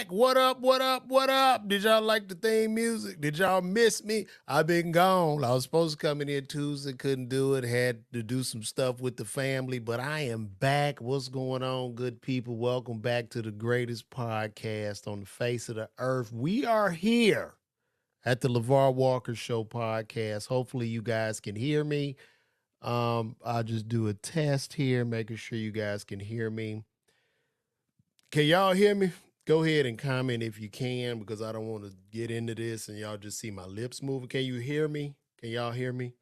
back. What up? What up? What up? Did y'all like the theme music? Did y'all miss me? I've been gone. I was supposed to come in here Tuesday, couldn't do it. Had to do some stuff with the family, but I am back. What's going on, good people? Welcome back to the greatest podcast on the face of the earth. We are here at the LaVar Walker Show podcast. Hopefully, you guys can hear me. I'll just do a test here, making sure you guys can hear me. Can y'all hear me? Go ahead and comment if you can, because I don't want to get into this and y'all just see my lips moving. Can you hear me? Can y'all hear me?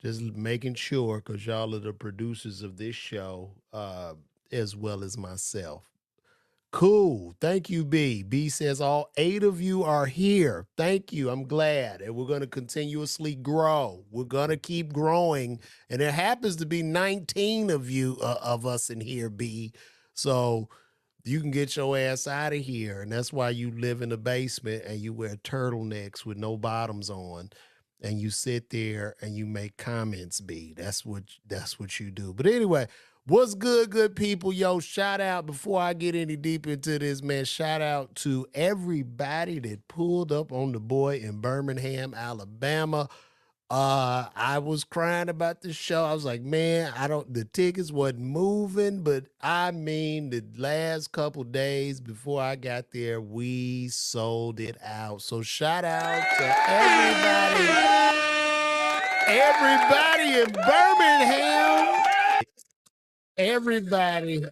Just making sure, because y'all are the producers of this show, as well as myself. Cool. Thank you, B. B says all 8 of you are here. Thank you. I'm glad. And we're going to continuously grow. We're going to keep growing. And there happens to be 19 of you, of us in here, B. So you can get your ass out of here. And that's why you live in the basement and you wear turtlenecks with no bottoms on. And you sit there and you make comments, B. That's what you do. But anyway, what's good, good people? Yo, shout out before I get any deeper into this, man. Shout out to everybody that pulled up on the boy in Birmingham, Alabama. I was crying about the show. I was like, man, the tickets wasn't moving, but I mean, the last couple days before I got there, we sold it out. So shout out to everybody in Birmingham, everybody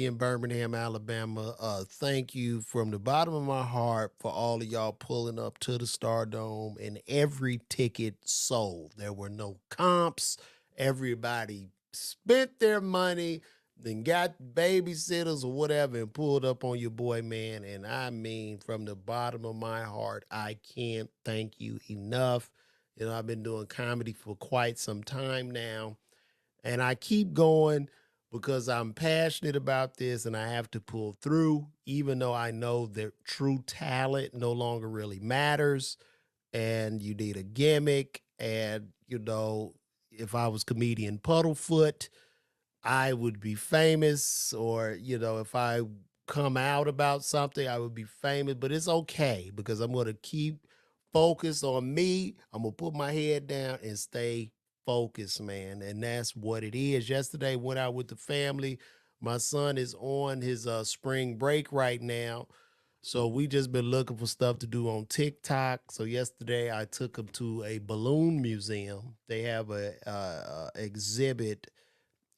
in Birmingham, Alabama. Thank you from the bottom of my heart for all of y'all pulling up to the Stardome, and every ticket sold. There were no comps. Everybody spent their money, then got babysitters or whatever and pulled up on your boy, man. And I mean, from the bottom of my heart, I can't thank you enough. You know, I've been doing comedy for quite some time now, and I keep going because I'm passionate about this and I have to pull through, even though I know that true talent no longer really matters and you need a gimmick. And, you know, if I was comedian Puddlefoot, I would be famous. Or, you know, if I come out about something, I would be famous. But it's okay because I'm going to keep focused on me. I'm going to put my head down and stay focused, man. And that's what it is. Yesterday, went out with the family. My son is on his spring break right now. So we just been looking for stuff to do on TikTok. So yesterday I took him to a balloon museum. They have a exhibit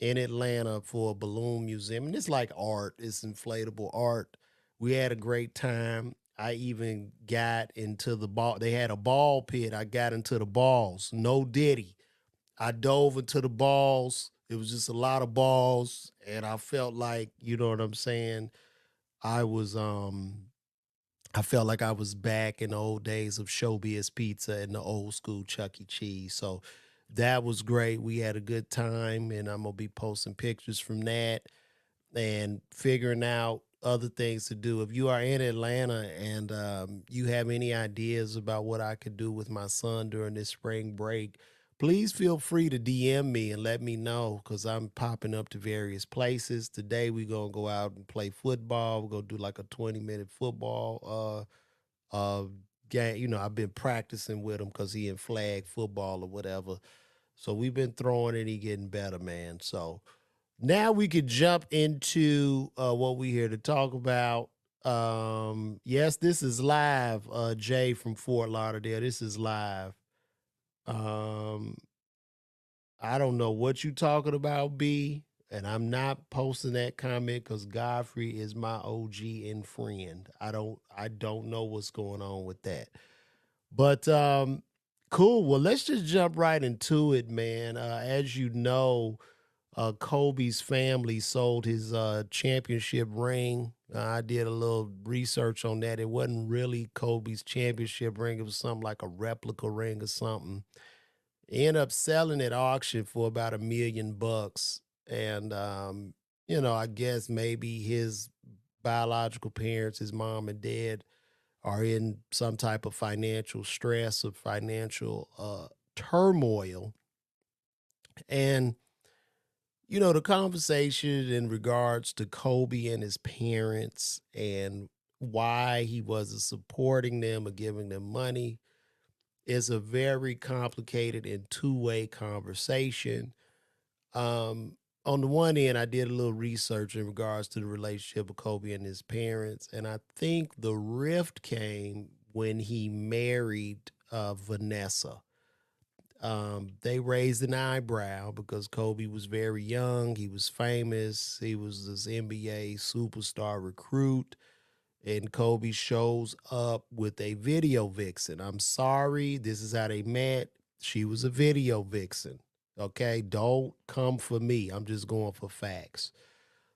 in Atlanta for a balloon museum. And it's like art, it's inflatable art. We had a great time. I even got into the ball. They had a ball pit. I got into the balls. No Diddy. I dove into the balls. It was just a lot of balls. And I felt like, you know what I'm saying? I was I felt like I was back in the old days of Showbiz Pizza and the old school Chuck E. Cheese. So that was great. We had a good time, and I'm gonna be posting pictures from that and figuring out other things to do. If you are in Atlanta and you have any ideas about what I could do with my son during this spring break, please feel free to DM me and let me know, because I'm popping up to various places. Today we're gonna go out and play football. We're gonna do like a 20-minute football game. You know, I've been practicing with him because he in flag football or whatever. So we've been throwing it. He getting better, man. So now we could jump into what we here to talk about. Yes, this is live. Jay from Fort Lauderdale. This is live. Um, I don't know what you talking about, B, and I'm not posting that comment because Godfrey is my OG and friend. I don't know what's going on with that. But cool. Well, let's just jump right into it, man. As you know, Kobe's family sold his championship ring. I did a little research on that. It wasn't really Kobe's championship ring. It was something like a replica ring or something. Ended up selling at auction for about $1 million. And, you know, I guess maybe his biological parents, his mom and dad, are in some type of financial stress or financial turmoil. And The conversation in regards to Kobe and his parents and why he wasn't supporting them or giving them money is a very complicated and two-way conversation. Um, on the one end, I did a little research in regards to the relationship of Kobe and his parents, and I think the rift came when he married Vanessa. They raised an eyebrow because Kobe was very young. He was famous. He was this NBA superstar recruit. And Kobe shows up with a video vixen. I'm sorry. This is how they met. She was a video vixen. Okay. Don't come for me. I'm just going for facts.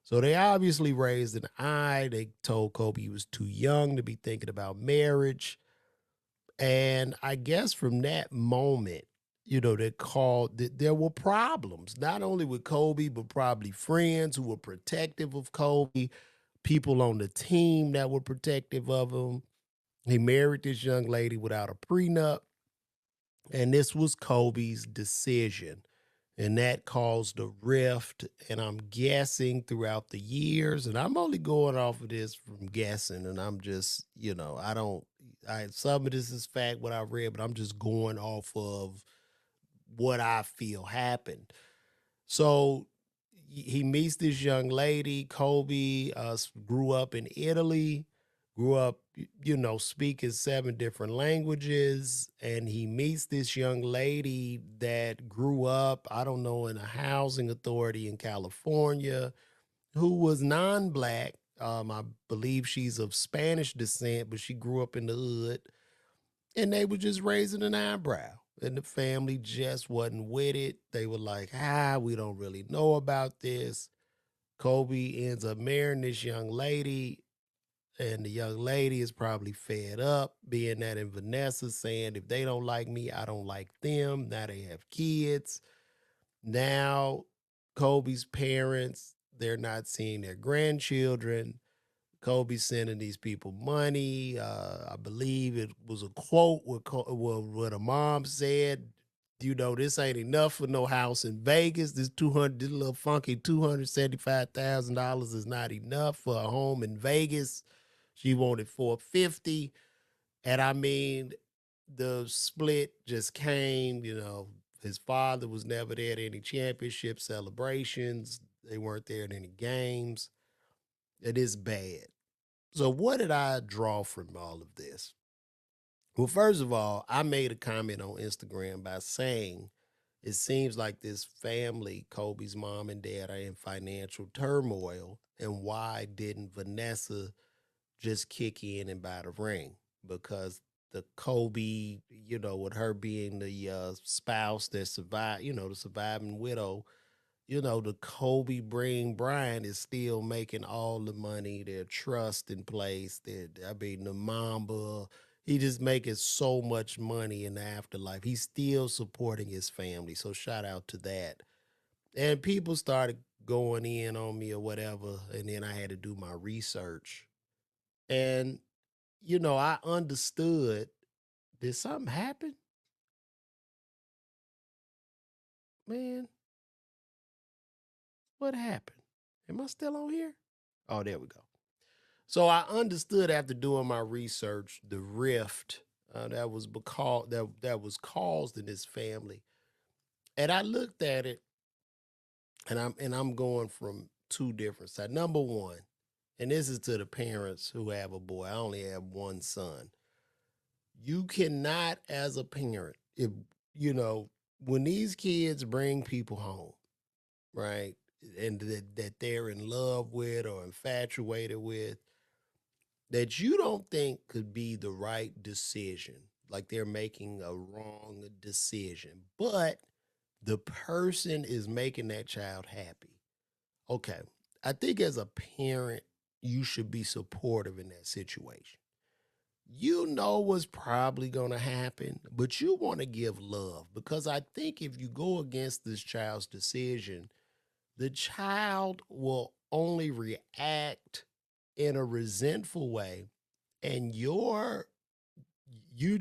So they obviously raised an eye. They told Kobe he was too young to be thinking about marriage. And I guess from that moment, there were problems, not only with Kobe, but probably friends who were protective of Kobe, people on the team that were protective of him. He married this young lady without a prenup, and this was Kobe's decision. And that caused a rift. And I'm guessing throughout the years, and I'm only going off of this from guessing, and I'm just, I don't, some of this is fact what I read, but I'm just going off of what I feel happened. So he meets this young lady. Kobe grew up in Italy, grew up, speaking seven different languages. And he meets this young lady that grew up, I don't know, in a housing authority in California who was non black. I believe she's of Spanish descent, but she grew up in the hood, and they were just raising an eyebrow. And the family just wasn't with it. They were like, we don't really know about this. Kobe ends up marrying this young lady, and the young lady is probably fed up being that in Vanessa saying, if they don't like me, I don't like them. Now they have kids. Now Kobe's parents, they're not seeing their grandchildren. Kobe sending these people money. I believe it was a quote what a mom said. This ain't enough for no house in Vegas. This little funky $275,000 is not enough for a home in Vegas. She wanted 450, and I mean, the split just came. His father was never there at any championship celebrations. They weren't there at any games. It is bad. So, what did I draw from all of this? Well, first of all, I made a comment on Instagram by saying it seems like this family, Kobe's mom and dad, are in financial turmoil. And why didn't Vanessa just kick in and buy the ring? Because the Kobe, with her being the spouse that survived, the surviving widow, the Kobe bring Bryant is still making all the money, their trust in place. I mean, the Mamba, he just making so much money in the afterlife. He's still supporting his family. So shout out to that. And people started going in on me or whatever. And then I had to do my research. And, I understood. Did something happen? Man, what happened? Am I still on here? Oh, there we go. So I understood after doing my research the rift that was caused in this family, and I looked at it, and I'm going from two different sides. Number one, and this is to the parents who have a boy. I only have one son. You cannot, as a parent, if you know when these kids bring people home, right, and that they're in love with or infatuated with, that you don't think could be the right decision, like they're making a wrong decision, but the person is making that child happy. Okay. I think as a parent, you should be supportive in that situation. You know what's probably going to happen, but you want to give love, because I think if you go against this child's decision, the child will only react in a resentful way, and you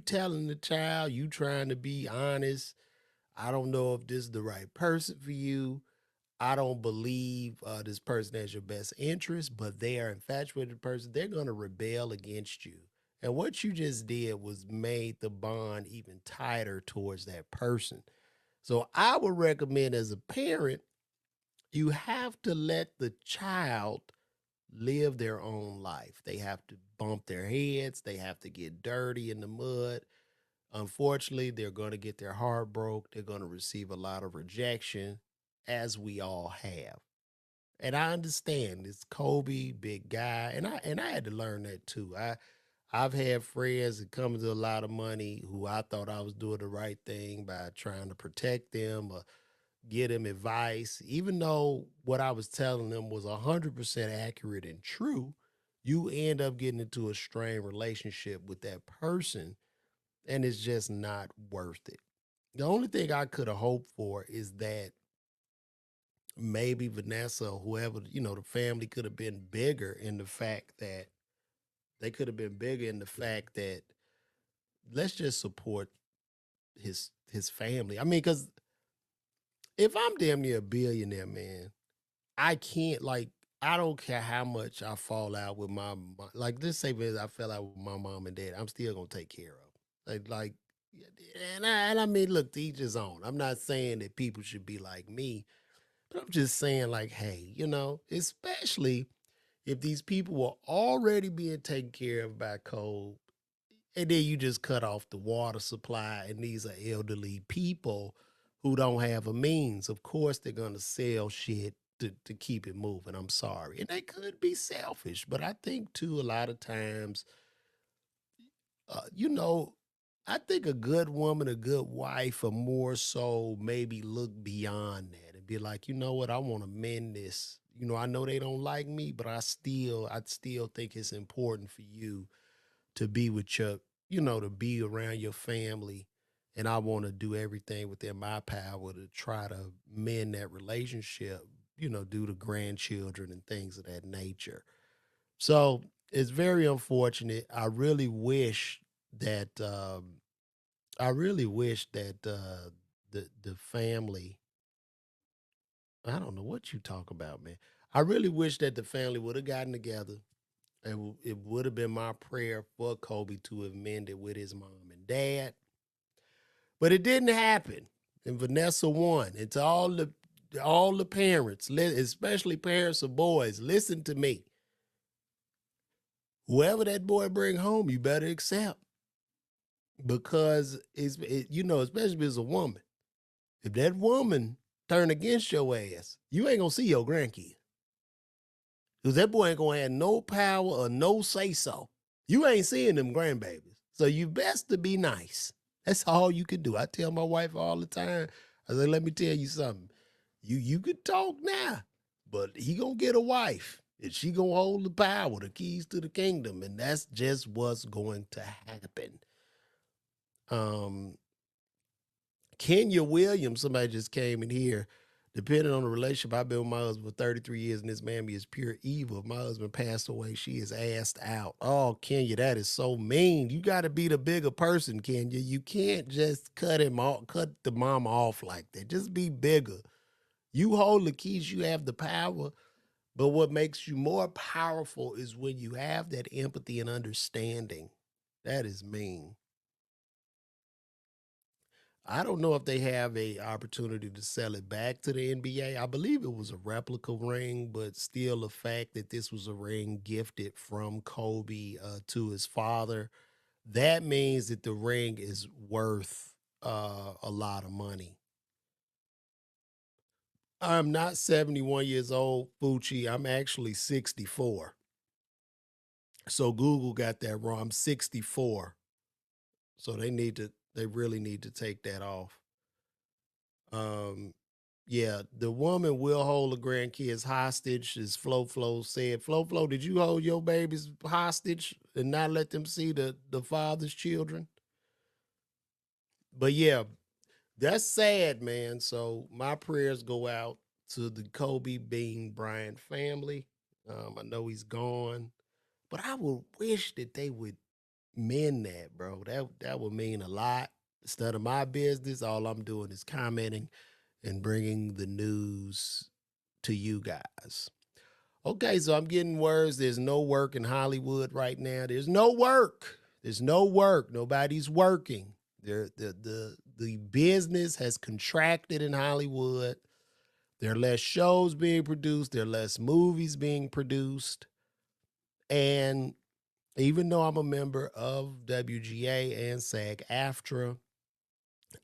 telling the child, you trying to be honest, I don't know if this is the right person for you. I don't believe this person has your best interest, but they are infatuated with the person. They're going to rebel against you. And what you just did was made the bond even tighter towards that person. So I would recommend as a parent, you have to let the child live their own life. They have to bump their heads, they have to get dirty in the mud. Unfortunately, they're going to get their heart broke. They're going to receive a lot of rejection, as we all have. And I understand it's Kobe, big guy, and I had to learn that too. I've had friends that come to a lot of money who I thought I was doing the right thing by trying to protect them or get them advice, even though what I was telling them was 100% accurate and true. You end up getting into a strained relationship with that person, and it's just not worth it. The only thing I could have hoped for is that maybe Vanessa or whoever, the family could have been bigger in the fact that they could have been bigger in the fact that let's just support his family. I mean, because if I'm damn near a billionaire, man, I can't like I don't care how much I fall out with like this say for instance, I fell out with my mom and dad. I'm still gonna take care of 'em. Like and I mean, look, to each his own. I'm not saying that people should be like me, but I'm just saying, like, hey, especially if these people were already being taken care of by code, and then you just cut off the water supply, and these are elderly people who don't have a means. Of course, they're gonna sell shit to keep it moving. I'm sorry. And they could be selfish, but I think too, a lot of times, uh, you know, I think a good woman, a good wife, or more so maybe look beyond that and be like, you know what, I want to mend this. I know they don't like me, but I still think it's important for you to be with to be around your family. And I want to do everything within my power to try to mend that relationship, due to grandchildren and things of that nature. So it's very unfortunate. I really wish that the family. I don't know what you talk about, man. I really wish that the family would have gotten together, and it would have been my prayer for Kobe to have mended with his mom and dad, but it didn't happen. And Vanessa won. And to all the parents, especially parents of boys, listen to me. Whoever that boy bring home, you better accept, because especially if it's a woman. If that woman turn against your ass, you ain't gonna see your grandkids. Because that boy ain't gonna have no power or no say so. You ain't seeing them grandbabies. So you best to be nice. That's all you can do. I tell my wife all the time, I say, let me tell you something. You could talk now, but he gonna get a wife. And she gonna hold the power, the keys to the kingdom. And that's just what's going to happen. Um, Kenya Williams, somebody just came in here. Depending on the relationship, I've been with my husband for 33 years, and this mammy is pure evil. If my husband passed away, she is asked out. Oh, Kenya, that is so mean. You got to be the bigger person, Kenya. You can't just cut him off, cut the mama off like that. Just be bigger. You hold the keys, you have the power. But what makes you more powerful is when you have that empathy and understanding. That is mean. I don't know if they have a opportunity to sell it back to the NBA. I believe it was a replica ring, but still the fact that this was a ring gifted from Kobe to his father, that means that the ring is worth a lot of money. I'm not 71 years old, Fucci. I'm actually 64. So Google got that wrong. I'm 64. So they really need to take that off. Um, yeah, the woman will hold the grandkids hostage, as Flo Flo said. Flo Flo, did you hold your babies hostage and not let them see the father's children? But yeah, that's sad, man. So my prayers go out to the Kobe Bean Bryant family. I know he's gone, but I would wish that they would mend that, bro. That would mean a lot. Instead of my business, all I'm doing is commenting and bringing the news to you guys. Okay, so I'm getting words. There's no work in Hollywood right now. There's no work. There's no work. Nobody's working. The business has contracted in Hollywood. There are less shows being produced. There are less movies being produced. And even though I'm a member of WGA and SAG-AFTRA,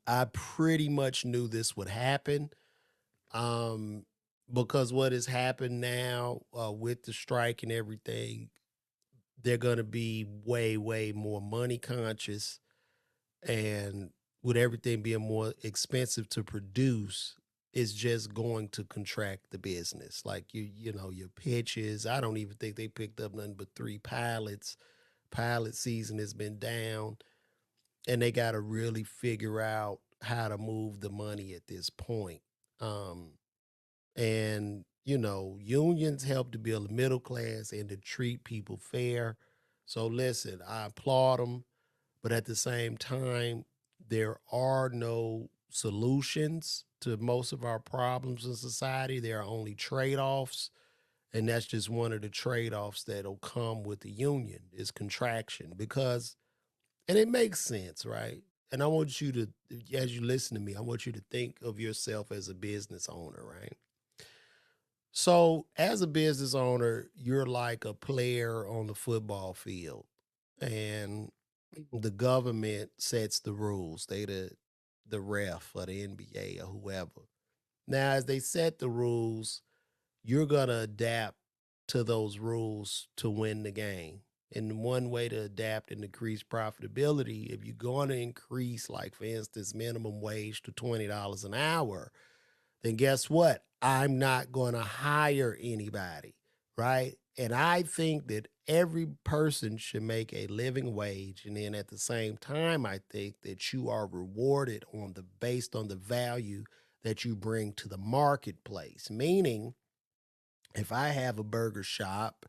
I pretty much knew this would happen. Um, because what has happened now with the strike and everything, they're going to be way, way more money conscious. And with everything being more expensive to produce, it's just going to contract the business. Like your pitches. I don't even think they picked up nothing but 3 pilots. Pilot season has been down, and they got to really figure out how to move the money at this point. Um, and unions help to build a middle class and to treat people fair. So listen, I applaud them, but at the same time, there are no solutions to most of our problems in society. There are only trade-offs, and that's just one of the trade-offs that'll come with the union is contraction. Because and it makes sense, right? And I want you to, as you listen to me, I want you to think of yourself as a business owner, right? So, as a business owner, you're like a player on the football field, and the government sets the rules. They the ref or the NBA or whoever. Now, as they set the rules, you're gonna adapt to those rules to win the game. And one way to adapt and increase profitability, if you're going to increase, like for instance, minimum wage to $20 an hour, then guess what? I'm not going to hire anybody, right? And I think that every person should make a living wage. And then at the same time, I think that you are rewarded based on the value that you bring to the marketplace. Meaning, if I have a burger shop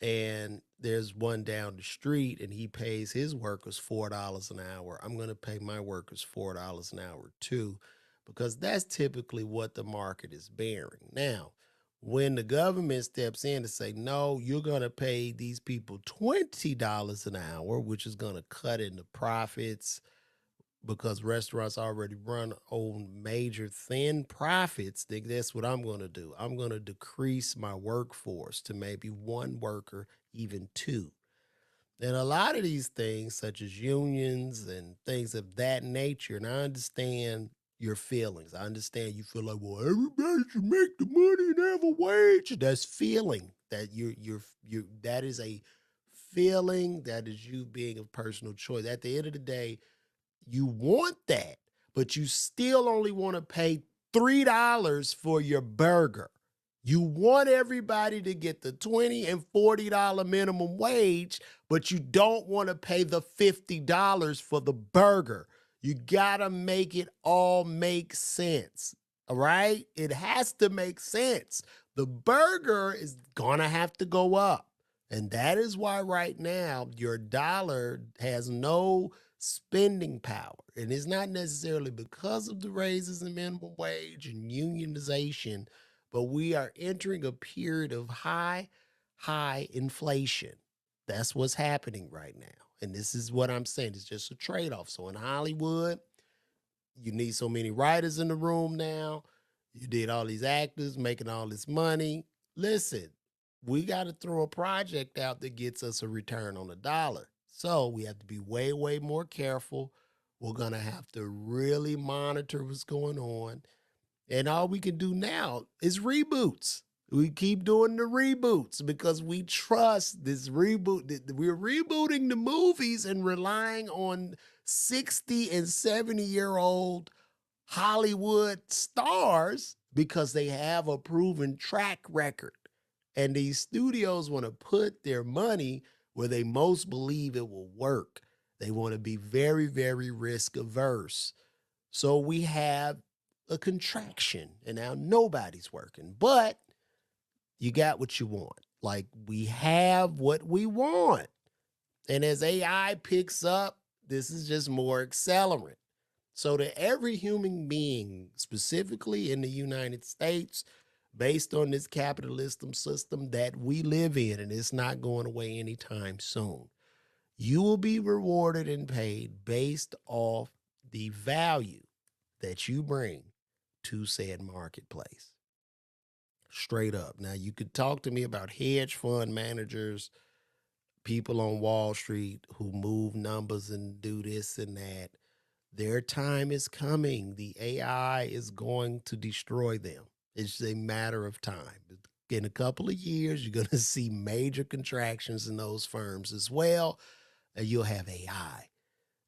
and there's one down the street and he pays his workers $4 an hour, I'm going to pay my workers $4 an hour too, because that's typically what the market is bearing. Now, when the government steps in to say, no, you're going to pay these people $20 an hour, which is going to cut into profits because restaurants already run on major thin profits, then that's what I'm going to do. I'm going to decrease my workforce to maybe one worker, even two. And a lot of these things, such as unions and things of that nature, and I understand your feelings. I understand you feel like, well, everybody should make the money and have a wage. That's feeling that that is a feeling that is you being a personal choice. At the end of the day, you want that, but you still only want to pay $3 for your burger. You want everybody to get the $20 and $40 minimum wage, but you don't want to pay the $50 for the burger. You got to make it all make sense. All right? It has to make sense. The burger is going to have to go up. And that is why right now your dollar has no spending power. And it's not necessarily because of the raises in minimum wage and unionization, but we are entering a period of high inflation. That's what's happening right now. And this is what I'm saying. It's just a trade off. So in Hollywood, you need so many writers in the room now. You did all these actors making all this money. Listen, we got to throw a project out that gets us a return on the dollar. So we have to be way, way more careful. We're going to have to really monitor what's going on. And all we can do now is reboots. We keep doing the reboots because we trust this reboot. We're rebooting the movies and relying on 60 and 70-year-old Hollywood stars because they have a proven track record. And these studios want to put their money where they most believe it will work. They want to be very, very risk averse. So we have a contraction, and now nobody's working. But you got what you want. Like, we have what we want. And as AI picks up, this is just more accelerant. So to every human being, specifically in the United States, based on this capitalism system that we live in, and it's not going away anytime soon. You will be rewarded and paid based off the value that you bring to said marketplace. Straight up. Now, you could talk to me about hedge fund managers, people on Wall Street who move numbers and do this and that. Their time is coming. The AI is going to destroy them. It's a matter of time. In a couple of years, you're going to see major contractions in those firms as well, and you'll have AI.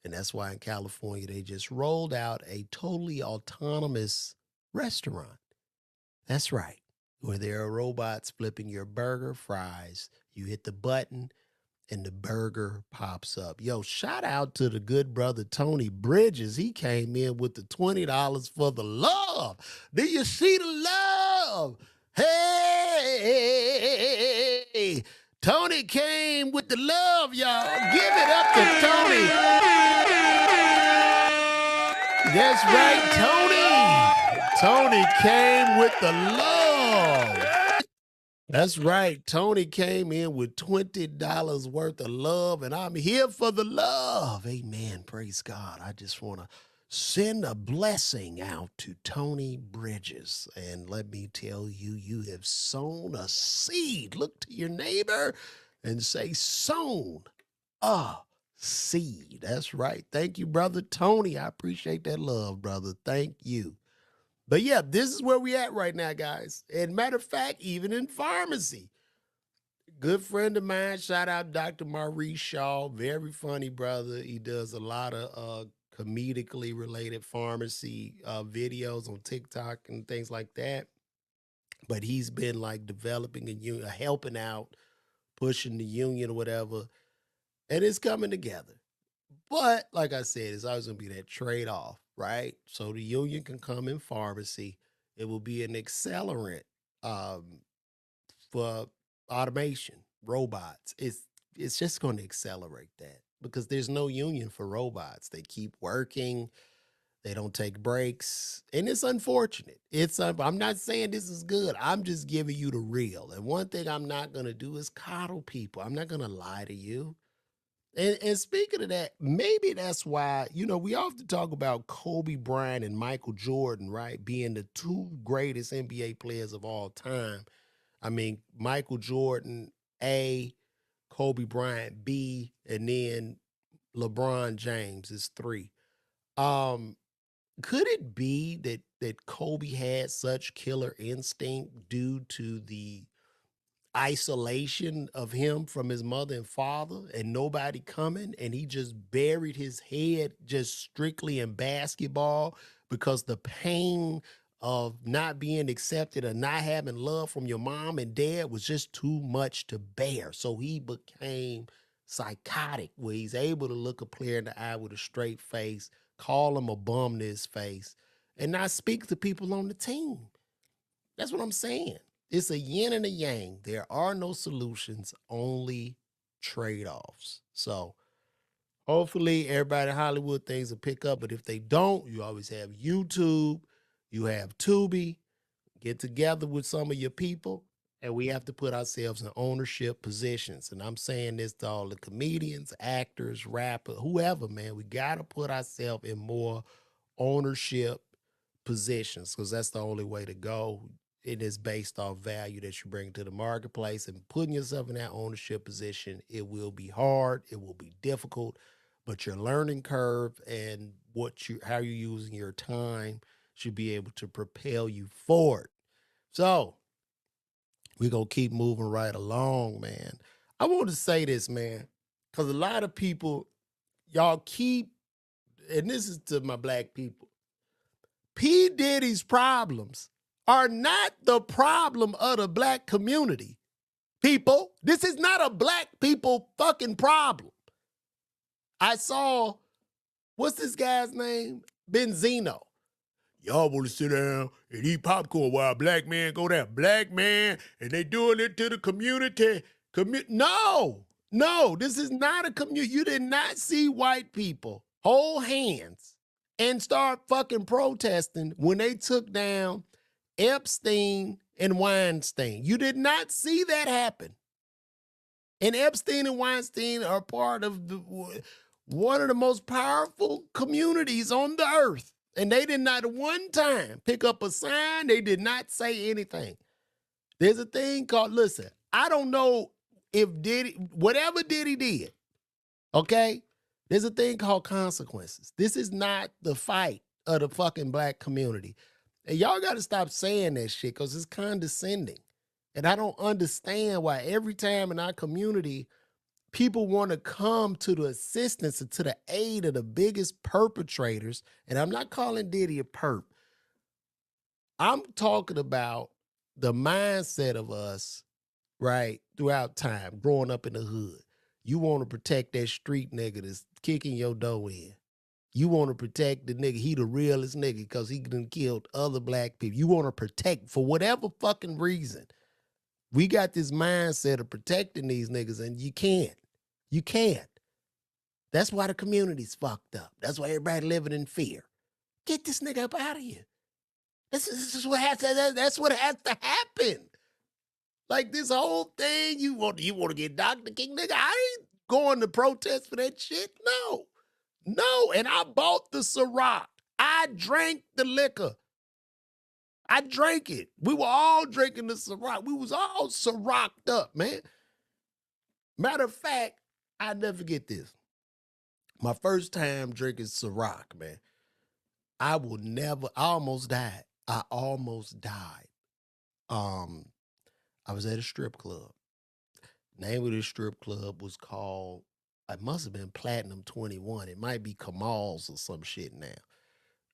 And that's why in California, they just rolled out a totally autonomous restaurant. That's right, where there are robots flipping your burger, fries. You hit the button, and the burger pops up. Yo, shout out to the good brother Tony Bridges. He came in with the $20 for the love. Do you see the love? Hey, Tony came with the love, y'all. Give it up to Tony. That's right, Tony. Tony came with the love. That's right. Tony came in with $20 worth of love, and I'm here for the love. Amen. Praise God. I just want to send a blessing out to Tony Bridges. And let me tell you, you have sown a seed. Look to your neighbor and say, sown a seed. That's right. Thank you, brother Tony. I appreciate that love, brother. Thank you. But yeah, this is where we at right now, guys. And matter of fact, even in pharmacy, good friend of mine, shout out Dr. Maurice Shaw, very funny brother. He does a lot of comedically related pharmacy videos on TikTok and things like that. But he's been like developing a union, helping out, pushing the union or whatever, and it's coming together. But like I said, it's always going to be that trade off, right? So the union can come in pharmacy. It will be an accelerant for automation, robots. It's just going to accelerate that because there's no union for robots. They keep working. They don't take breaks, and it's unfortunate. I'm not saying this is good. I'm just giving you the real. And one thing I'm not going to do is coddle people. I'm not going to lie to you. And speaking of that, maybe that's why, we often talk about Kobe Bryant and Michael Jordan, right? Being the two greatest NBA players of all time. I mean, Michael Jordan, A, Kobe Bryant, B, and then LeBron James is three. Um, could it be that Kobe had such killer instinct due to the isolation of him from his mother and father and nobody coming, and he just buried his head just strictly in basketball because the pain of not being accepted or not having love from your mom and dad was just too much to bear, so he became psychotic where he's able to look a player in the eye with a straight face, call him a bum to his face, and not speak to people on the team. That's what I'm saying. It's a yin and a yang. There are no solutions, only trade-offs. So hopefully everybody in Hollywood things will pick up. But if they don't, you always have YouTube, you have Tubi. Get together with some of your people, and we have to put ourselves in ownership positions. And I'm saying this to all the comedians, actors, rappers, whoever, man. We got to put ourselves in more ownership positions because that's the only way to go. It is based off value that you bring to the marketplace, and putting yourself in that ownership position, it will be hard, it will be difficult, but your learning curve and how you're using your time should be able to propel you forward. So we're going to keep moving right along, man. I want to say this, man, because a lot of people, y'all keep, and this is to my black people, P. Diddy's problems are not the problem of the black community. People, this is not a black people fucking problem. I saw, what's this guy's name? Benzino. Y'all want to sit down and eat popcorn while a black man go down. Black man, and they doing it to the community. No, this is not a community. You did not see white people hold hands and start fucking protesting when they took down Epstein and Weinstein. You did not see that happen. And Epstein and Weinstein are part of one of the most powerful communities on the earth. And they did not one time pick up a sign. They did not say anything. There's a thing called, listen, I don't know if Diddy, whatever Diddy did, okay? There's a thing called consequences. This is not the fight of the fucking black community. And y'all got to stop saying that shit because it's condescending. And I don't understand why every time in our community, people want to come to the assistance and to the aid of the biggest perpetrators. And I'm not calling Diddy a perp. I'm talking about the mindset of us, right, throughout time, growing up in the hood. You want to protect that street nigga that's kicking your dough in. You want to protect the nigga, he the realest nigga because he done killed other black people. You want to protect for whatever fucking reason. We got this mindset of protecting these niggas and you can't. You can't. That's why the community's fucked up. That's why everybody living in fear. Get this nigga up out of here. This is what has to, that's what has to happen. Like this whole thing, you want to get Dr. King, nigga? I ain't going to protest for that shit. No. And I bought the Ciroc. I drank the liquor. I drank it. We were all drinking the Ciroc. We was all Ciroc'd up, man. Matter of fact, I never forget this. My first time drinking Ciroc, man. I almost died. I was at a strip club. Name of the strip club was called, it must have been Platinum 21. It might be Kamal's or some shit now.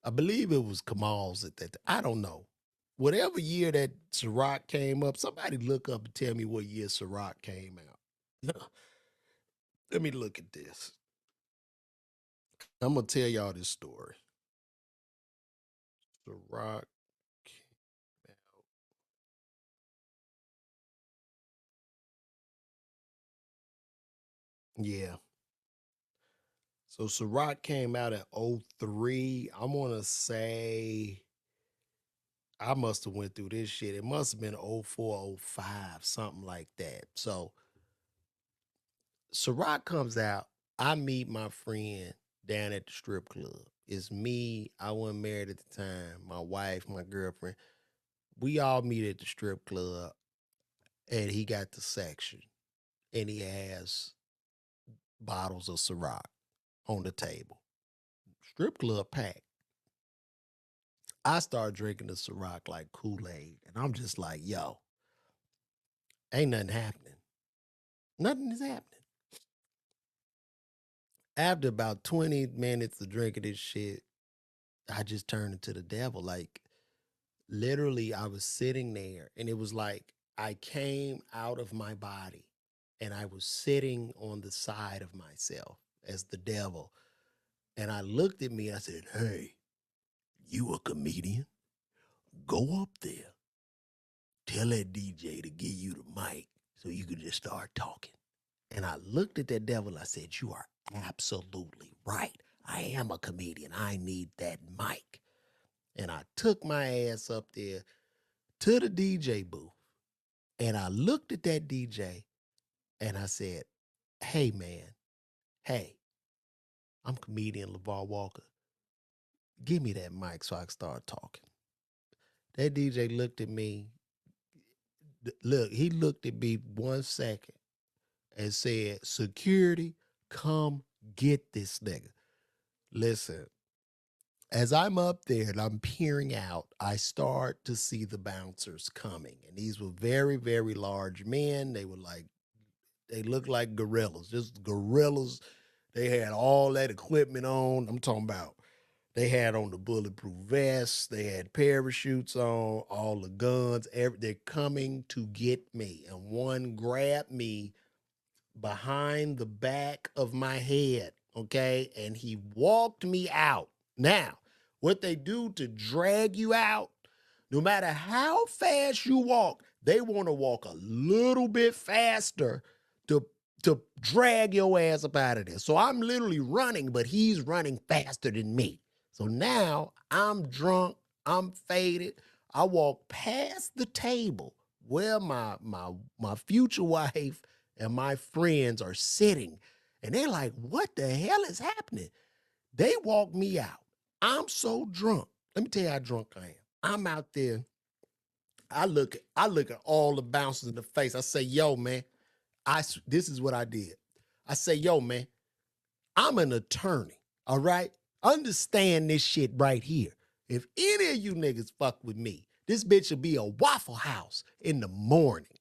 I believe it was Kamal's at that time. I don't know. Whatever year that Ciroc came up, somebody look up and tell me what year Ciroc came out. Let me look at this. I'm going to tell y'all this story. Ciroc came out. Yeah. So Ciroc came out at 03. I'm going to say I must have went through this shit. It must have been 04, 05, something like that. So Ciroc comes out. I meet my friend down at the strip club. It's me. I wasn't married at the time. My wife, my girlfriend. We all meet at the strip club. And he got the section. And he has bottles of Ciroc on the table. Strip club packed. I start drinking the Ciroc like Kool-Aid. And I'm just like, yo, ain't nothing happening. Nothing is happening. After about 20 minutes of drinking this shit, I just turned into the devil. Like, literally, I was sitting there and it was like I came out of my body and I was sitting on the side of myself as the devil. And I looked at me and I said, hey, you a comedian? Go up there. Tell that DJ to give you the mic so you can just start talking. And I looked at that devil. I said, you are absolutely right. I am a comedian. I need that mic. And I took my ass up there to the DJ booth. And I looked at that DJ and I said, hey, man, hey, I'm comedian LaVar Walker. Give me that mic so I can start talking. That DJ looked at me. Look, he looked at me 1 second and said, security, come get this nigga. Listen, as I'm up there and I'm peering out, I start to see the bouncers coming. And these were very, very large men. They looked like gorillas, just gorillas. They had all that equipment on. I'm talking about they had on the bulletproof vests. They had parachutes on, all the guns. They're coming to get me. And one grabbed me behind the back of my head, okay? And he walked me out. Now, what they do to drag you out, no matter how fast you walk, they want to walk a little bit faster to drag your ass up out of there. So I'm literally running, but he's running faster than me. So now I'm drunk, I'm faded. I walked past the table where my future wife and my friends are sitting, and they're like, "What the hell is happening?" They walk me out. I'm so drunk. Let me tell you how drunk I am. I'm out there. I look at all the bouncers in the face. I say, "Yo, man, this is what I did." I say, "Yo, man, I'm an attorney. All right, understand this shit right here. If any of you niggas fuck with me, this bitch will be a Waffle House in the morning."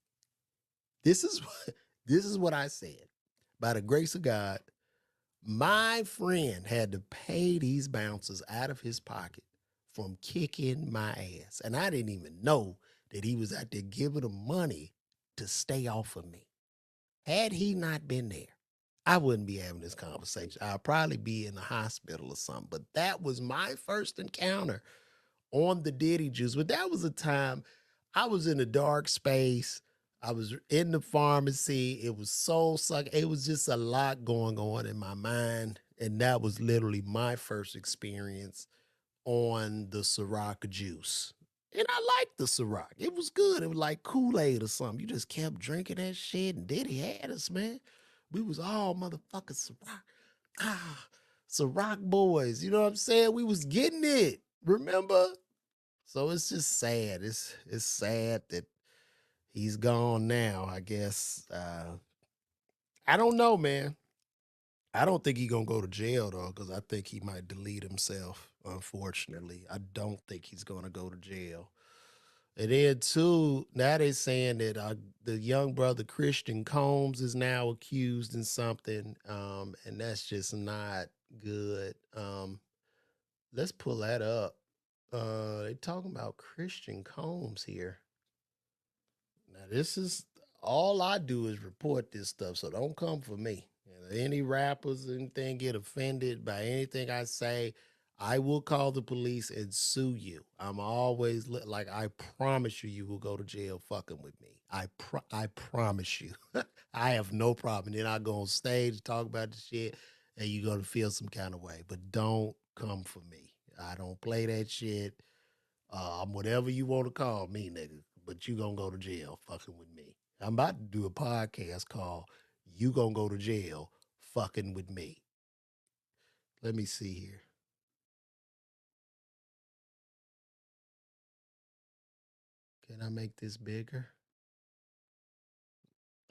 This is this is what I said. By the grace of God, my friend had to pay these bouncers out of his pocket from kicking my ass. And I didn't even know that he was out there giving them money to stay off of me. Had he not been there, I wouldn't be having this conversation. I'd probably be in the hospital or something. But that was my first encounter on the Diddy juice. But that was a time I was in a dark space. I was in the pharmacy. It was soul suck. It was just a lot going on in my mind. And that was literally my first experience on the Ciroc juice. And I liked the Ciroc. It was good. It was like Kool-Aid or something. You just kept drinking that shit, and Diddy had us, man. We was all motherfucking Ciroc. Ah, Ciroc boys. You know what I'm saying? We was getting it. Remember? So it's just sad. It's sad that he's gone now, I guess. I don't know, man. I don't think he's gonna go to jail though, because I think he might delete himself, unfortunately. I don't think he's gonna go to jail. And then too, now they saying that the young brother Christian Combs is now accused in something, and that's just not good. Let's pull that up. They talking about Christian Combs here. Now this is all I do is report this stuff, so don't come for me. Any rappers, anything get offended by anything I say, I will call the police and sue you. I'm always like I promise you, you will go to jail fucking with me. I promise you. I have no problem. Then I go on stage talk about the shit, and you gonna feel some kind of way. But don't come for me. I don't play that shit. I'm whatever you want to call me, nigga. But you gonna go to jail fucking with me. I'm about to do a podcast called "You Gonna Go to Jail Fucking with Me." Let me see here. Can I make this bigger?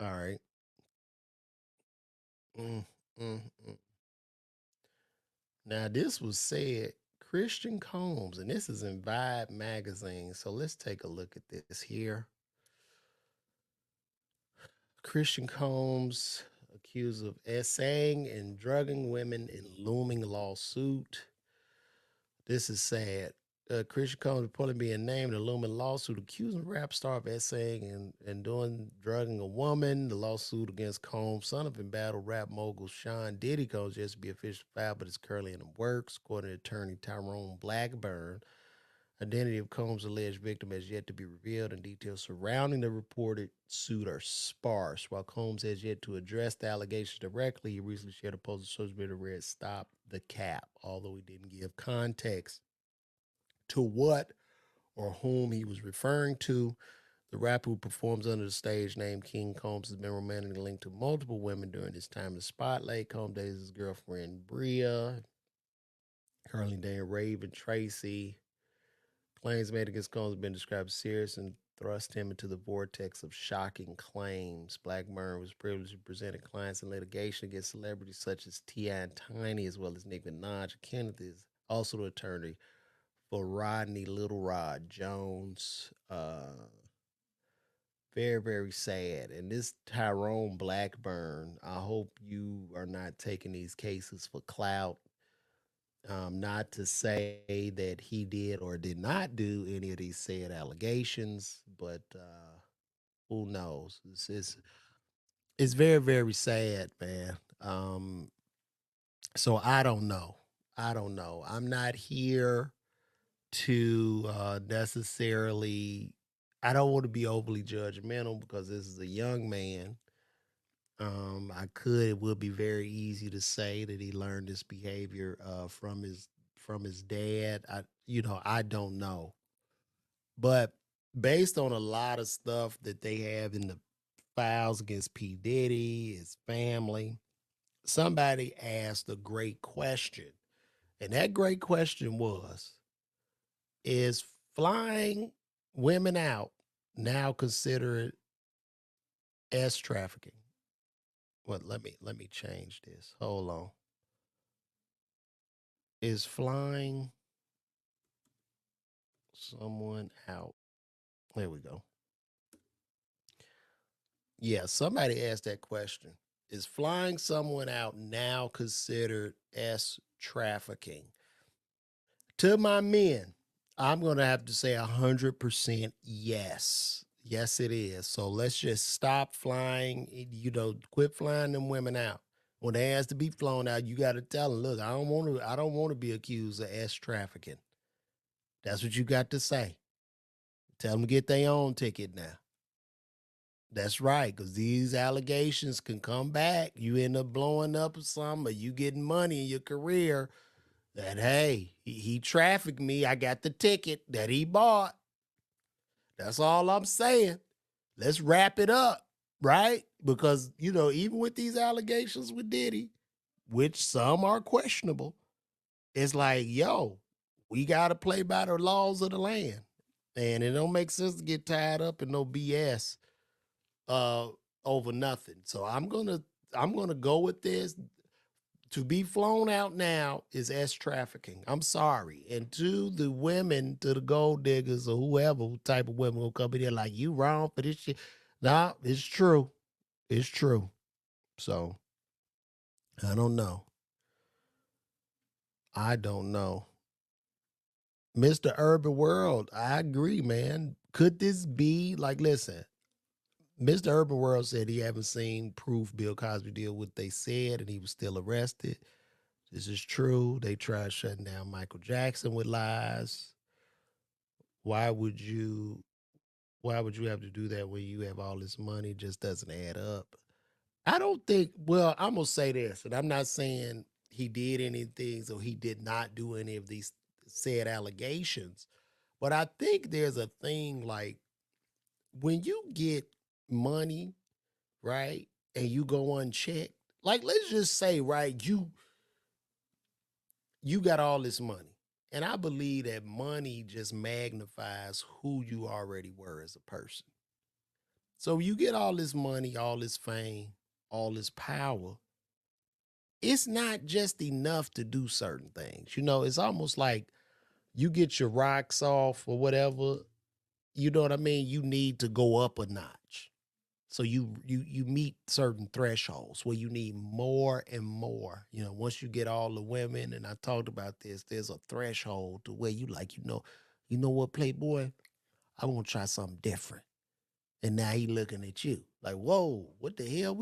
All right. Mm, mm, mm. Now this was said Christian Combs, and this is in Vibe magazine. So let's take a look at this here. Christian Combs accused of essaying and drugging women in looming lawsuit. This is sad. Christian Combs reportedly being named in a looming lawsuit accusing rap star of essaying and doing drugging a woman. The lawsuit against Combs, son of embattled rap mogul Sean Diddy Combs, just to be officially filed, but it's currently in the works, according to attorney Tyrone Blackburn. Identity of Combs' alleged victim has yet to be revealed, and details surrounding the reported suit are sparse. While Combs has yet to address the allegations directly, he recently shared a post on social media that read, "Stop the cap," although he didn't give context to what or whom he was referring to. The rapper, who performs under the stage name King Combs, has been romantically linked to multiple women during his time in the spotlight. Combs dated his girlfriend Bria, currently dating Raven Tracy. Claims made against Combs have been described as serious and thrust him into the vortex of shocking claims. Blackburn was privileged to present clients in litigation against celebrities such as T.I. and Tiny, as well as Nicki Minaj. Kenneth is also the attorney for Rodney Little Rod Jones. Very, very sad. And this Tyrone Blackburn, I hope you are not taking these cases for clout. Not to say that he did or did not do any of these said allegations, but who knows? It's very, very sad, man. So I don't know. I don't know. I'm not here to necessarily. I don't want to be overly judgmental because this is a young man. It would be very easy to say that he learned this behavior from his dad. I don't know. But based on a lot of stuff that they have in the files against P. Diddy, his family, somebody asked a great question. And that great question was, is flying women out now considered as trafficking? Well, let me change this. Hold on. Is flying someone out? There we go. Yeah, somebody asked that question. Is flying someone out now considered as trafficking? To my men, I'm going to have to say 100% yes. Yes, it is. So let's just stop flying, quit flying them women out. When they ask to be flown out, you got to tell them, look, I don't want to be accused of S trafficking. That's what you got to say. Tell them to get their own ticket now. That's right, because these allegations can come back. You end up blowing up or something, or you getting money in your career that, hey, he trafficked me. I got the ticket that he bought. That's all I'm saying. Let's wrap it up, right? Because, even with these allegations with Diddy, which some are questionable, it's like, yo, we got to play by the laws of the land. And it don't make sense to get tied up in no BS uh over nothing. So I'm gonna go with this. To be flown out now is S trafficking. I'm sorry. And to the women, to the gold diggers or whoever type of women will come in here like, you wrong for this shit. Nah, it's true. It's true. So I don't know. I don't know. Mr. Urban World, I agree, man. Could this be like, listen, Mr. Urban World said he haven't seen proof Bill Cosby did what they said and he was still arrested. This is true. They tried shutting down Michael Jackson with lies. Why would you why would you have to do that when you have all this money? It just doesn't add up. I don't think, well, I'm gonna say this, and I'm not saying he did anything or he did not do any of these said allegations, but I think there's a thing like when you get money, right, and you go unchecked, like let's just say, right, you got all this money. And I believe that money just magnifies who you already were as a person. So you get all this money, all this fame, all this power. It's not just enough to do certain things. It's almost like you get your rocks off or whatever. You know what I mean? You need to go up a notch. So you meet certain thresholds where you need more and more. Once you get all the women, and I talked about this, there's a threshold to where you like, you know what, Playboy, I want to try something different. And now he looking at you like, whoa, what the hell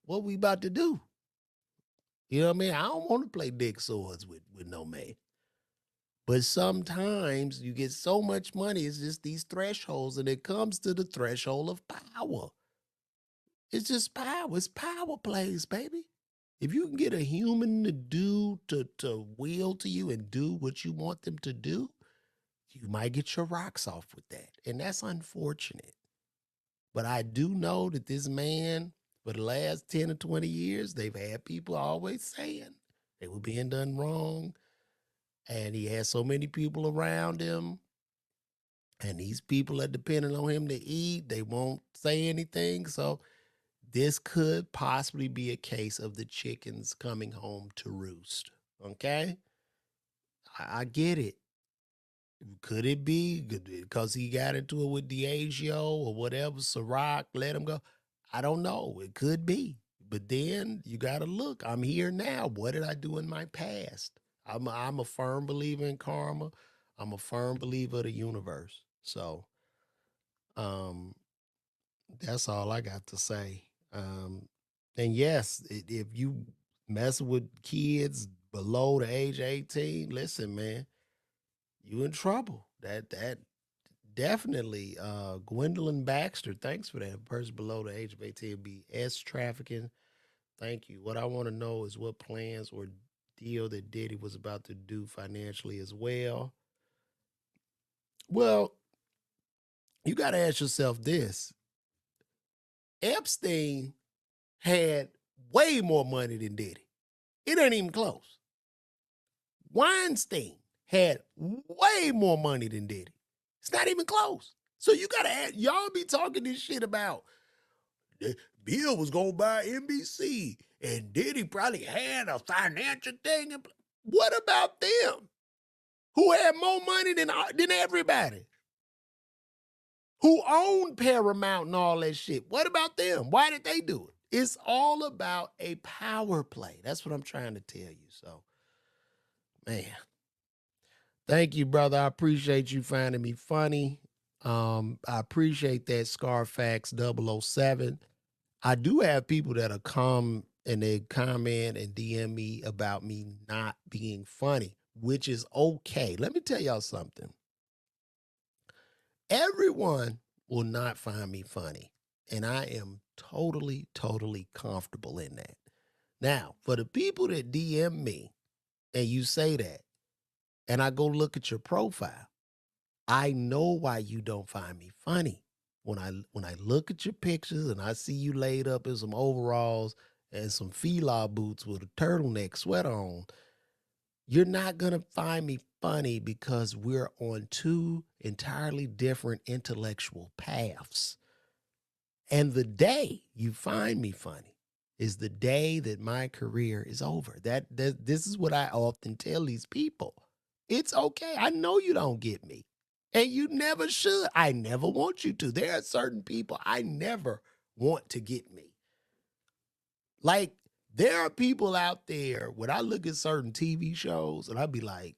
what we about to do? You know what I mean? I don't want to play dick swords with no man. But sometimes you get so much money, it's just these thresholds, and it comes to the threshold of power. It's just power. It's power plays, baby. If you can get a human to will to you and do what you want them to do, you might get your rocks off with that. And that's unfortunate. But I do know that this man, for the last 10 or 20 years, they've had people always saying they were being done wrong. And he has so many people around him. And these people are depending on him to eat. They won't say anything. So this could possibly be a case of the chickens coming home to roost. Okay? I get it. Could it be because he got into it with Diageo or whatever, Ciroc, let him go? I don't know. It could be. But then you got to look. I'm here now. What did I do in my past? I'm a firm believer in karma. I'm a firm believer of the universe. So um, that's all I got to say. And yes, if you mess with kids below the age of 18, listen, man, you in trouble. That definitely Gwendolyn Baxter, thanks for that. A person below the age of 18 would be S trafficking. Thank you. What I want to know is what plans or deal that Diddy was about to do financially as well. Well, You got to ask yourself this. Epstein had way more money than Diddy. It ain't even close. Weinstein had way more money than Diddy. It's not even close. So you got to ask, y'all be talking this shit about Bill was going to buy NBC and Diddy probably had a financial thing. What about them? Who had more money than everybody? Who owned Paramount and all that shit? What about them? Why did they do it? It's all about a power play. That's what I'm trying to tell you. So, man, thank you, brother. I appreciate you finding me funny. I appreciate that Scarfax 007. I do have people that'll come and they comment and DM me about me not being funny, which is okay. Let me tell y'all something. Everyone will not find me funny, and I am totally, totally comfortable in that. Now, for the people that DM me and you say that, and I go look at your profile, I know why you don't find me funny. When I look at your pictures and I see you laid up in some overalls and some fila boots with a turtleneck sweater on, you're not going to find me funny because we're on two entirely different intellectual paths. And the day you find me funny is the day that my career is over. This is what I often tell these people. It's okay. I know you don't get me. And you never should. I never want you to. There are certain people I never want to get me. Like, there are people out there, when I look at certain TV shows, and I be like,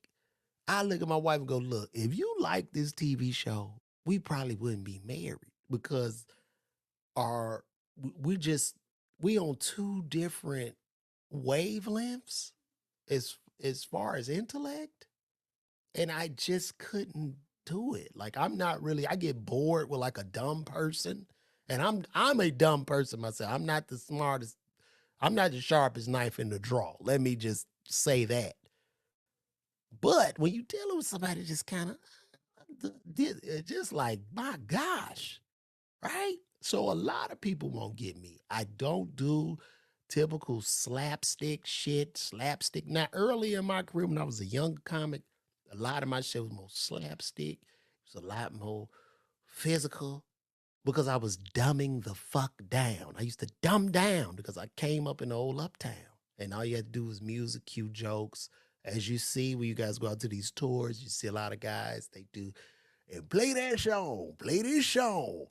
I look at my wife and go, look, if you like this TV show, we probably wouldn't be married because our we on two different wavelengths as far as intellect, and I just couldn't do it. Like, I'm not really, I get bored with like a dumb person, and I'm a dumb person myself. I'm not the smartest, I'm not the sharpest knife in the drawer. Let me just say that. But when you dealing with somebody just kind of just like, my gosh, right? So a lot of people won't get me. I don't do typical slapstick shit, slapstick. Now, early in my career, when I was a young comic, a lot of my shit was more slapstick. It was a lot more physical because I was dumbing the fuck down. I used to dumb down because I came up in the old uptown. And all you had to do was music, cue jokes. As you see, when you guys go out to these tours, you see a lot of guys, they do, and play that song, play this song,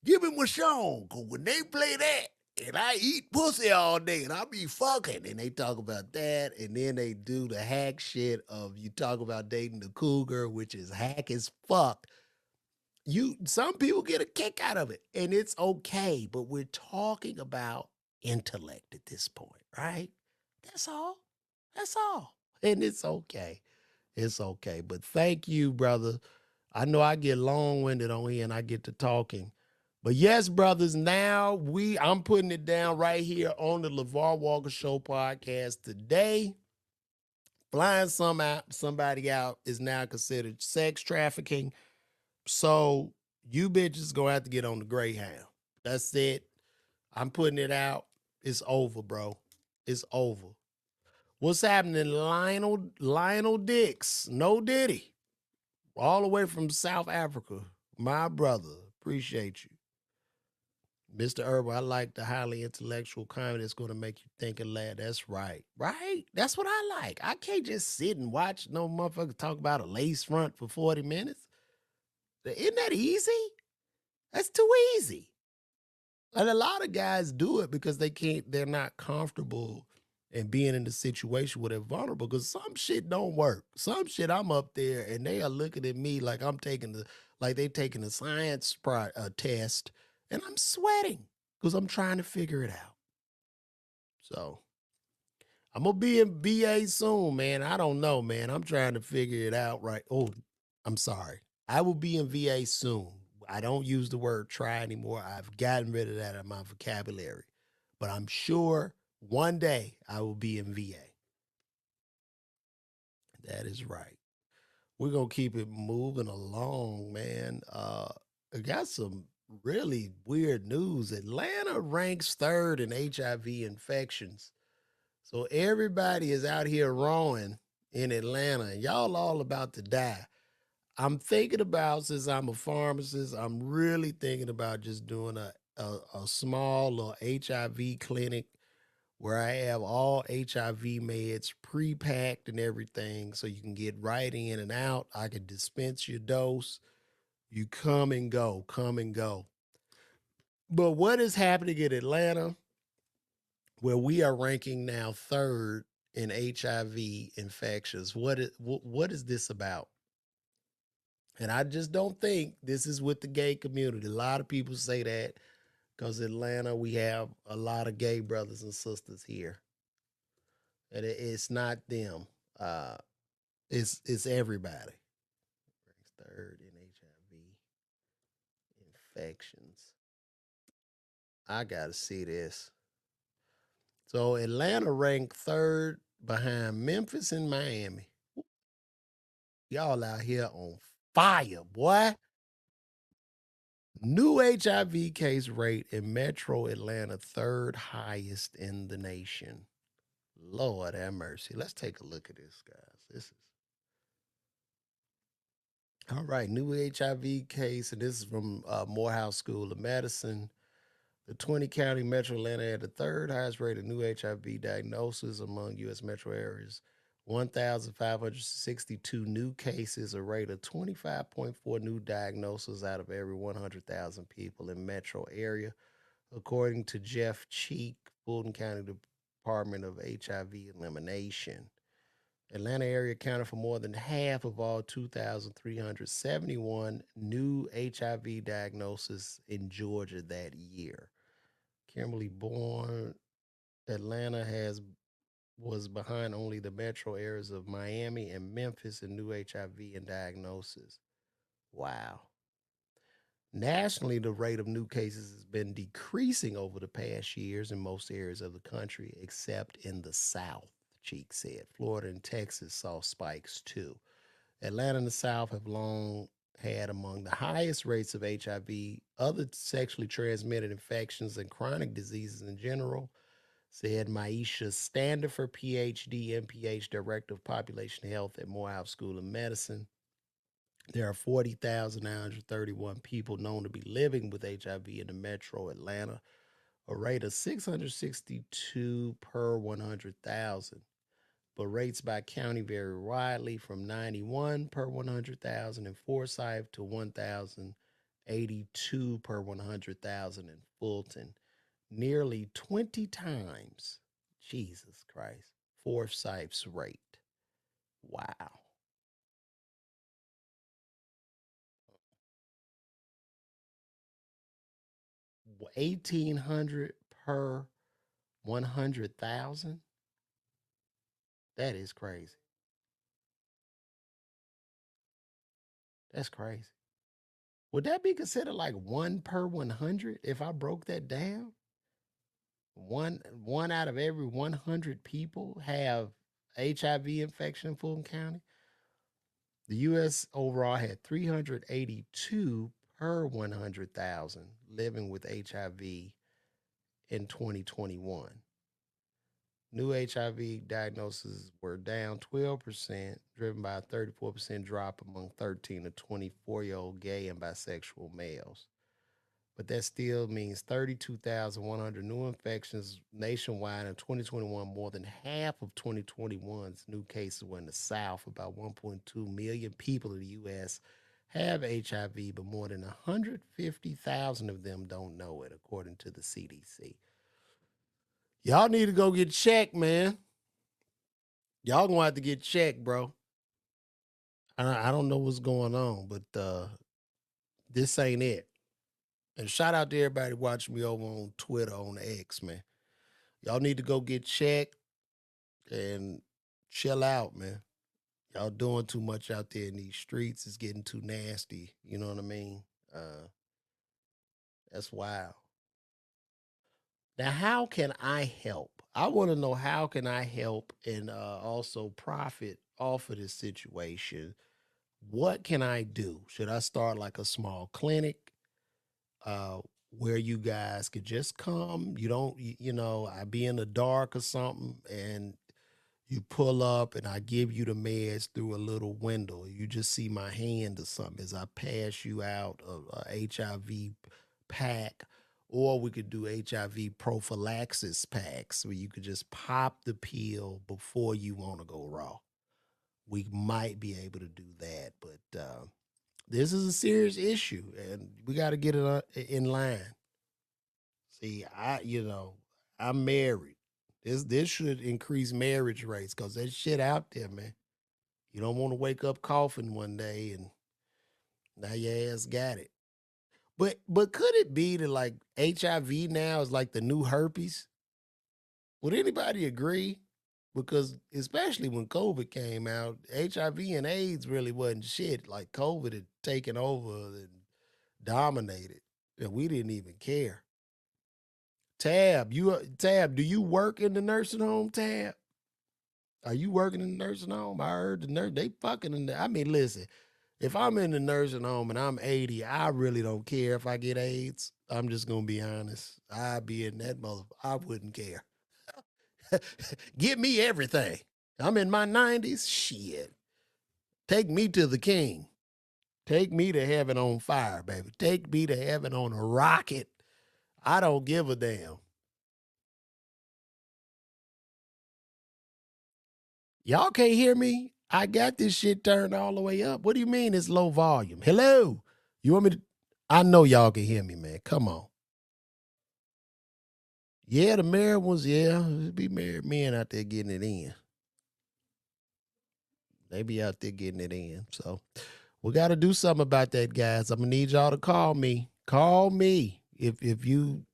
give him a song, because when they play that, and I eat pussy all day, and I be fucking, and they talk about that, and then they do the hack shit of you talk about dating the cougar, which is hack as fuck. Some people get a kick out of it, and it's okay, but we're talking about intellect at this point, right? That's all. That's all. And it's okay. It's okay. But thank you, brother. I know I get long-winded on here and I get to talking. But yes, brothers, now I'm putting it down right here on the LaVar Walker Show podcast today. Flying somebody out is now considered sex trafficking. So you bitches gonna have to get on the Greyhound. That's it. I'm putting it out. It's over, bro. It's over. What's happening, Lionel Dix? No Diddy. All the way from South Africa. My brother. Appreciate you. Mr. Herbal, I like the highly intellectual comment that's going to make you think and laugh. That's right. Right? That's what I like. I can't just sit and watch no motherfucker talk about a lace front for 40 minutes. Isn't that easy? That's too easy. And a lot of guys do it because they're not comfortable in being in the situation where they're vulnerable because some shit don't work. Some shit I'm up there and they are looking at me like they taking a science test and I'm sweating because I'm trying to figure it out. So I'm going to be in VA soon, man. I don't know, man. I'm trying to figure it out right. Oh, I'm sorry. I will be in VA soon. I don't use the word try anymore. I've gotten rid of that in my vocabulary. But I'm sure one day I will be in VA. That is right. We're going to keep it moving along, man. I got some really weird news. Atlanta ranks third in HIV infections. So everybody is out here rowing in Atlanta, and y'all all about to die. I'm thinking about, since I'm a pharmacist, I'm really thinking about just doing a small little HIV clinic where I have all HIV meds pre-packed and everything so you can get right in and out. I can dispense your dose. You come and go, come and go. But what is happening in Atlanta, where we are ranking now third in HIV infections? What is this about? And I just don't think this is with the gay community. A lot of people say that because Atlanta, we have a lot of gay brothers and sisters here, and it's not them. Uh, it's everybody. Ranks third in HIV infections. I gotta see this. So Atlanta ranked third behind Memphis and Miami. Y'all out here on fire, boy. New HIV case rate in Metro Atlanta, third highest in the nation. Lord have mercy. Let's take a look at this, guys. This is all right. New HIV case, and this is from Morehouse School of Medicine. The 20 county Metro Atlanta had the third highest rate of new HIV diagnosis among U.S. metro areas. 1,562 new cases, a rate of 25.4 new diagnoses out of every 100,000 people in metro area, according to Jeff Cheek, Fulton County Department of HIV Elimination. Atlanta area accounted for more than half of all 2,371 new HIV diagnoses in Georgia that year. Kimberly born Atlanta has was behind only the metro areas of Miami and Memphis in new HIV and diagnosis. Wow. Nationally, the rate of new cases has been decreasing over the past years in most areas of the country, except in the South, Cheek said. Florida and Texas saw spikes too. Atlanta and the South have long had among the highest rates of HIV, other sexually transmitted infections, and chronic diseases in general, said Maisha Standifer, PhD, MPH, Director of Population Health at Morehouse School of Medicine. There are 40,931 people known to be living with HIV in the metro Atlanta, a rate of 662 per 100,000. But rates by county vary widely from 91 per 100,000 in Forsyth to 1,082 per 100,000 in Fulton, nearly 20 times, Jesus Christ, Forsyth's rate. Wow. 1,800 per 100,000? That is crazy. That's crazy. Would that be considered like one per 100 if I broke that down? One out of every 100 people have HIV infection in Fulton County. The U.S. overall had 382 per 100,000 living with HIV in 2021. New HIV diagnoses were down 12%, driven by a 34% drop among 13 to 24-year-old gay and bisexual males. But that still means 32,100 new infections nationwide in 2021. More than half of 2021's new cases were in the South. About 1.2 million people in the U.S. have HIV, but more than 150,000 of them don't know it, according to the CDC. Y'all need to go get checked, man. Y'all gonna have to get checked, bro. I don't know what's going on, but this ain't it. And shout out to everybody watching me over on Twitter, on X, man. Y'all need to go get checked and chill out, man. Y'all doing too much out there in these streets. It's getting too nasty. You know what I mean? Uh, that's wild. Now, how can I help? I want to know, how can I help and also profit off of this situation? What can I do? Should I start like a small clinic? uh, where you guys could just come. You don't, you know, I be in the dark or something, and you pull up, and I give you the meds through a little window. You just see my hand or something as I pass you out a HIV pack, or we could do HIV prophylaxis packs where you could just pop the pill before you want to go raw. We might be able to do that, but this is a serious issue, and we got to get it in line. See, I'm married. This should increase marriage rates because there's shit out there, man. You don't want to wake up coughing one day and now your ass got it. But could it be that like HIV now is like the new herpes? Would anybody agree? Because especially when COVID came out, HIV and AIDS really wasn't shit. Like COVID had taken over and dominated, and we didn't even care. Tab, do you work in the nursing home? Tab, are you working in the nursing home? I heard the nurse they fucking in the. I mean, listen, if I'm in the nursing home and I'm 80, I really don't care if I get AIDS. I'm just gonna be honest. I'd be in that mother. I wouldn't care. Give me everything. I'm in my 90s. Shit. Take me to the king. Take me to heaven on fire, baby. Take me to heaven on a rocket. I don't give a damn. Y'all can't hear me? I got this shit turned all the way up. What do you mean it's low volume? Hello? You want me to? I know y'all can hear me, man. Come on. Yeah, the married ones, yeah. Be married men out there getting it in. They be out there getting it in. So we got to do something about that, guys. I'm gonna need y'all to call me. Call me if you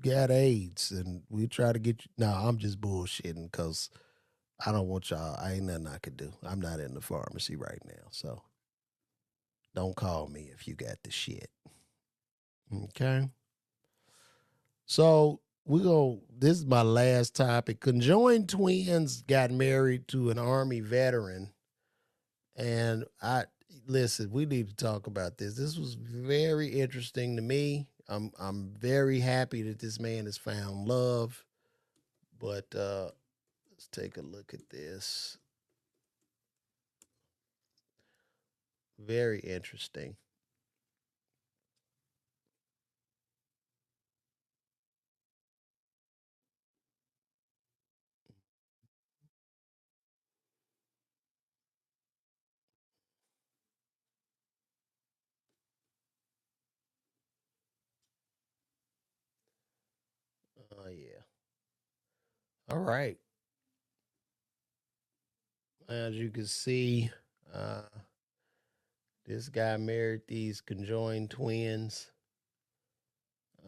got AIDS, and we try to get you. No, I'm just bullshitting because I don't want y'all. I ain't nothing I could do. I'm not in the pharmacy right now, so don't call me if you got the shit. Okay. So we go. This is my last topic. Conjoined twins got married to an army veteran, and I listen. We need to talk about this. This was very interesting to me. I'm very happy that this man has found love. But let's take a look at this. Very interesting. Oh yeah. All right. As you can see, uh, this guy married these conjoined twins.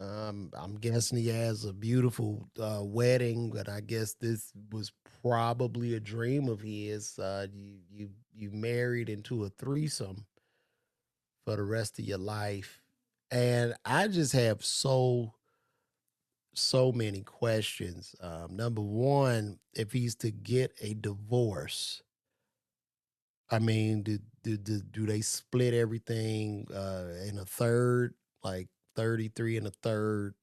I'm guessing he has a beautiful wedding, but I guess this was probably a dream of his. You married into a threesome for the rest of your life, and I just have so many questions. Number one, if he's to get a divorce, I mean, do they split everything in a third, like 33 and a third?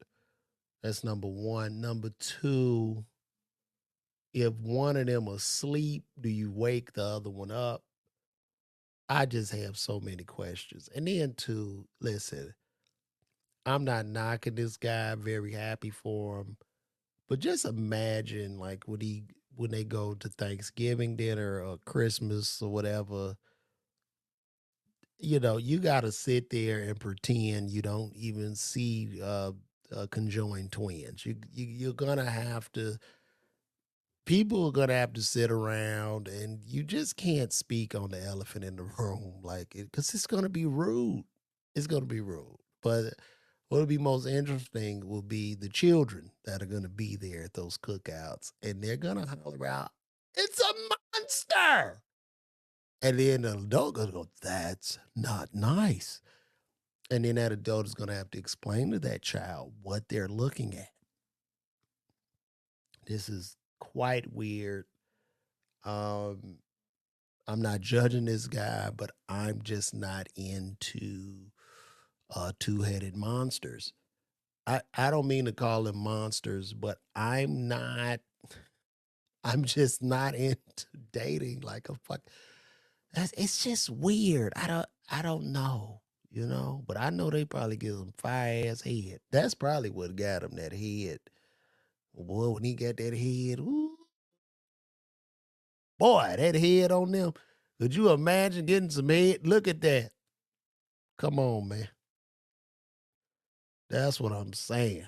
That's number one. Number two, if one of them asleep, do you wake the other one up? I just have so many questions. And then two, listen, I'm not knocking this guy, very happy for him. But just imagine like when they go to Thanksgiving dinner or Christmas or whatever, you gotta sit there and pretend you don't even see conjoined twins. You're gonna have to people are gonna have to sit around, and you just can't speak on the elephant in the room like it because it's gonna be rude. It's gonna be rude. But what'll be most interesting will be the children that are gonna be there at those cookouts, and they're gonna holler out, "It's a monster!" And then the adult gonna go, "That's not nice." And then that adult is gonna have to explain to that child what they're looking at. This is quite weird. Um, I'm not judging this guy, but I'm just not into two-headed monsters. I don't mean to call them monsters, but I'm just not into dating like a fuck. It's just weird. I don't know, but I know they probably give them fire ass head. That's probably what got him that head. Boy, when he got that head, ooh, boy, that head on them. Could you imagine getting some head? Look at that. Come on, man. That's what I'm saying.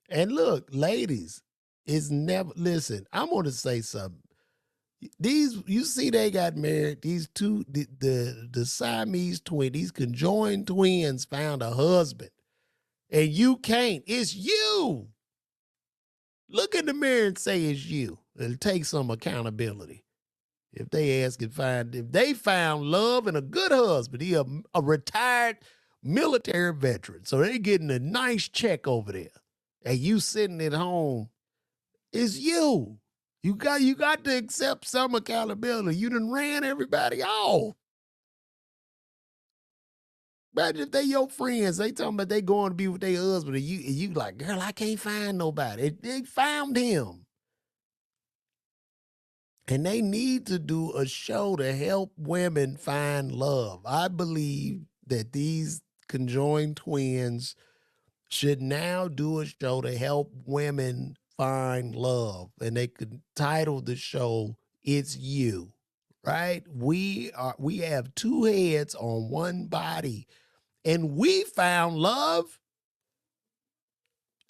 And look, ladies, it's never listen, I'm gonna say something. These you see they got married, these two the Siamese twin, these conjoined twins found a husband. And you can't. It's you. Look in the mirror and say it's you. And take some accountability. If they found love and a good husband, he a retired military veteran. So they getting a nice check over there. And you sitting at home, it's you. You got to accept some accountability. You done ran everybody off. Imagine if they your friends, they talking about they going to be with their husband, and you like, girl, I can't find nobody. They found him. And they need to do a show to help women find love. I believe that these conjoined twins should now do a show to help women find love. And they could title the show It's You. Right? We have two heads on one body. And we found love.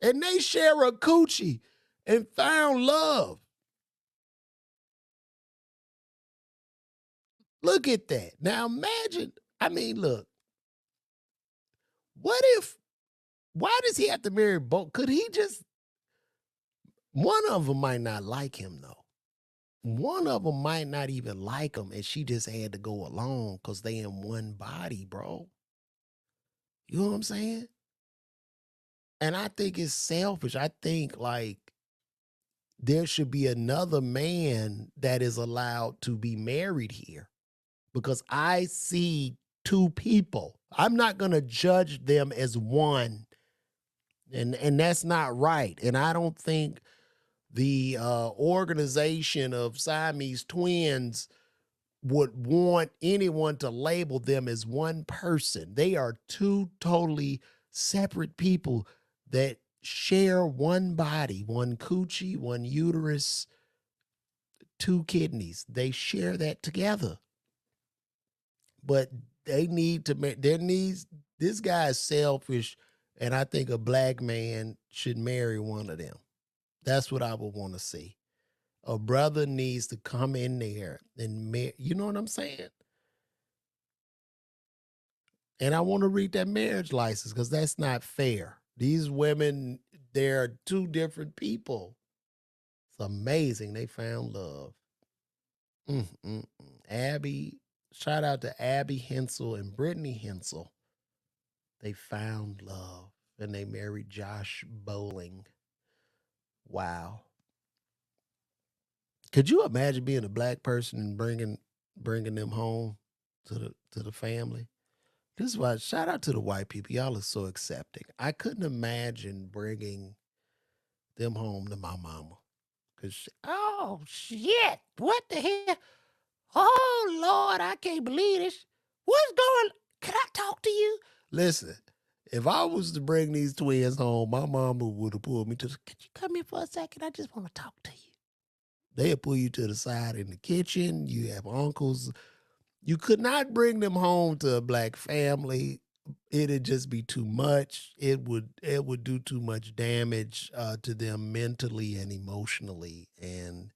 And they share a coochie and found love. Look at that. Now imagine, look, why does he have to marry both? Could he just, one of them might not like him though. One of them might not even like him and she just had to go along because they in one body, bro. You know what I'm saying? And I think it's selfish. I think like there should be another man that is allowed to be married here because I see two people. I'm not going to judge them as one. And that's not right. And I don't think the organization of Siamese twins would want anyone to label them as one person. They are two totally separate people that share one body, one coochie, one uterus, two kidneys. They share that together. But they need to make this guy is selfish, and I think a black man should marry one of them. That's what I would want to see. A brother needs to come in there and you know what I'm saying? And I want to read that marriage license because that's not fair. These women, they're two different people. It's amazing they found love. Abby, shout out to Abby Hensel and Brittany Hensel. They found love and they married Josh Bowling. Wow. Could you imagine being a black person and bringing them home to the family? This is why shout out to the white people. Y'all are so accepting. I couldn't imagine bringing them home to my mama. Cause oh shit, what the hell? Oh Lord, I can't believe this. What's going? Can I talk to you? Listen, if I was to bring these twins home, my mama would have pulled me to the. Could you come here for a second? I just want to talk to you. They'll pull you to the side in the kitchen. You have uncles. You could not bring them home to a black family. It'd just be too much. It would do too much damage to them mentally and emotionally. And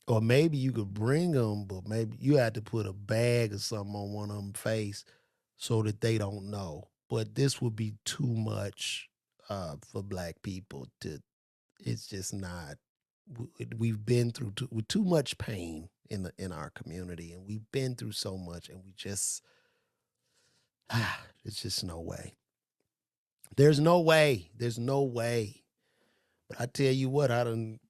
or maybe you could bring them, but maybe you had to put a bag or something on one of them face so that they don't know. But this would be too much for black people to. It's just not. We've been through with too much pain in our community, and we've been through so much, and we just it's just no way. There's no way. There's no way. But I tell you what, I done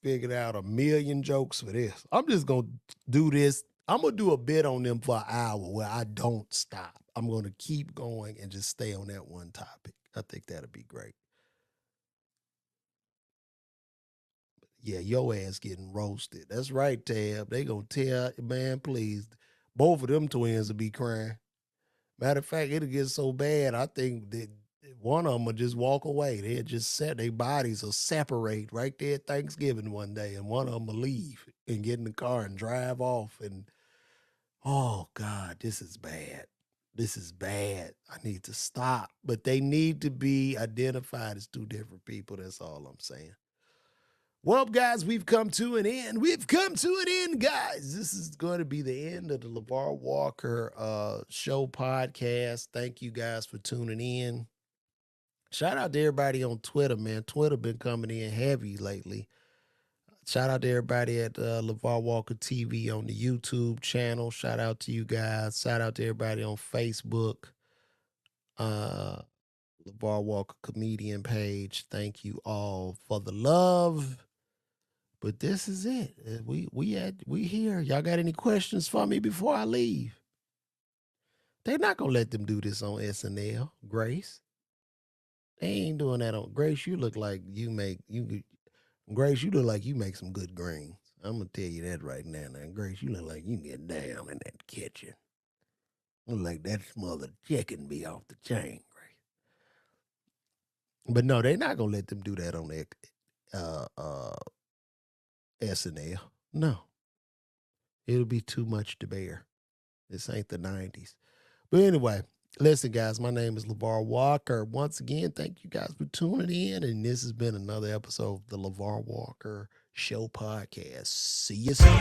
figured out a million jokes for this. I'm just gonna do this. I'm gonna do a bit on them for an hour where I don't stop. I'm gonna keep going and just stay on that one topic. I think that'll be great. Yeah, your ass getting roasted. That's right, Tab. They gonna tell, man, please. Both of them twins will be crying. Matter of fact, it'll get so bad, I think that one of them will just walk away. They'll just set their bodies will separate right there at Thanksgiving one day, and one of them will leave and get in the car and drive off. And oh God, this is bad. This is bad. I need to stop. But they need to be identified as two different people. That's all I'm saying. Well, guys, we've come to an end. We've come to an end, guys. This is going to be the end of the LaVar Walker show podcast. Thank you guys for tuning in. Shout out to everybody on Twitter, man. Twitter been coming in heavy lately. Shout out to everybody at LaVar Walker TV on the YouTube channel. Shout out to you guys. Shout out to everybody on Facebook. LaVar Walker comedian page. Thank you all for the love. But this is it. We here. Y'all got any questions for me before I leave? They're not gonna let them do this on SNL, Grace. They ain't doing that on Grace. You look like Grace, you look like you make some good greens. I'm gonna tell you that right now. Now, Grace, you look like you can get down in that kitchen. Look like that smothered chicken be off the chain, Grace. But no, they're not gonna let them do that on their SNL. No. It'll be too much to bear. This ain't the 90s. But anyway, listen, guys, my name is LaVar Walker. Once again, thank you guys for tuning in. And this has been another episode of the LaVar Walker Show Podcast. See you soon.